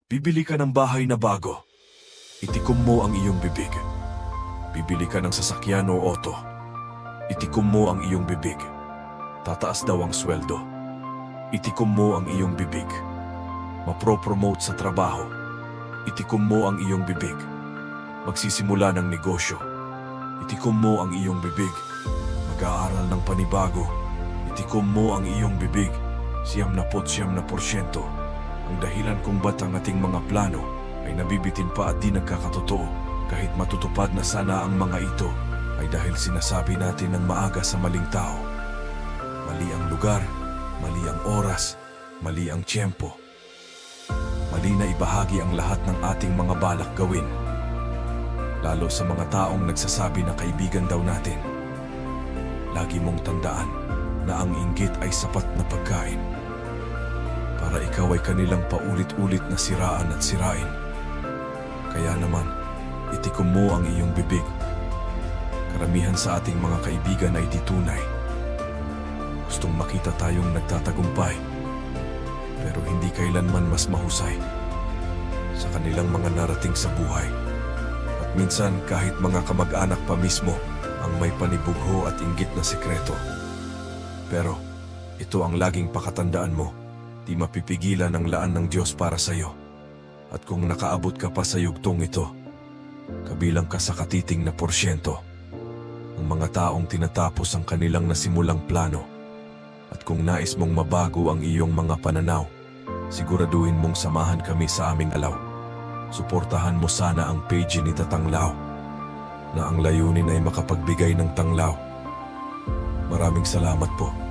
Bibili ka ng bahay na bago. Itikom mo ang iyong bibig. Bibili ka ng sasakyan o auto. Itikom mo ang iyong bibig. Tataas daw ang sweldo. Itikom mo ang iyong bibig. Mapro-promote sa trabaho. Itikom mo ang iyong bibig. Magsisimula ng negosyo. Itikom mo ang iyong bibig. Mag-aaral ng panibago. Itikom mo ang iyong bibig. 99%. Ang dahilan kung ba't ang ating mga plano ay nabibitin pa at di nagkakatotoo kahit matutupad na sana ang mga ito ay dahil sinasabi natin ng maaga sa maling tao. Mali ang lugar, mali ang oras, mali ang tiyempo. Mali na ibahagi ang lahat ng ating mga balak gawin. Lalo sa mga taong nagsasabi na kaibigan daw natin. Lagi mong tandaan na ang inggit ay sapat na pagkain para ikaw ay kanilang paulit-ulit na siraan at sirain. Kaya naman, itikom mo ang iyong bibig. Karamihan sa ating mga kaibigan ay di tunay. Gustong makita tayong nagtatagumpay, pero hindi kailanman mas mahusay sa kanilang mga narating sa buhay. At minsan kahit mga kamag-anak pa mismo ang may panibugho at inggit na sekreto. Pero ito ang laging pakatandaan mo. Di mapipigilan ang laan ng Diyos para sa iyo. At kung nakaabot ka pa sa yugtong ito, kabilang ka sa katiting na porsyento ng mga taong tinatapos ang kanilang nasimulang plano. At kung nais mong mabago ang iyong mga pananaw, siguraduhin mong samahan kami sa aming alaw. Suportahan mo sana ang page ni Tatanglaw na ang layunin ay makapagbigay ng tanglaw. Maraming salamat po.